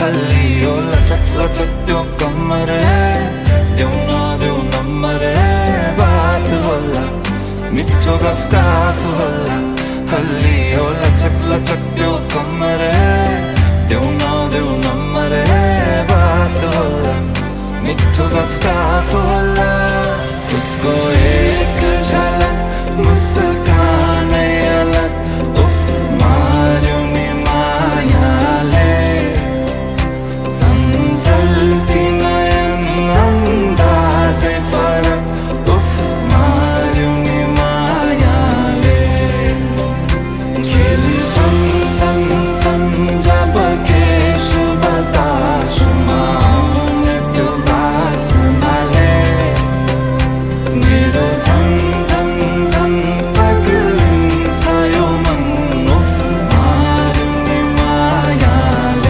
हल्ली हो लचक लचक त्यो कमर देऊ नम्बर बात होला मिठो गफ होला हल्ली हो लचक लचक त्यो कमर देऊ नम्बर बात होला मिठो गफ होला उसको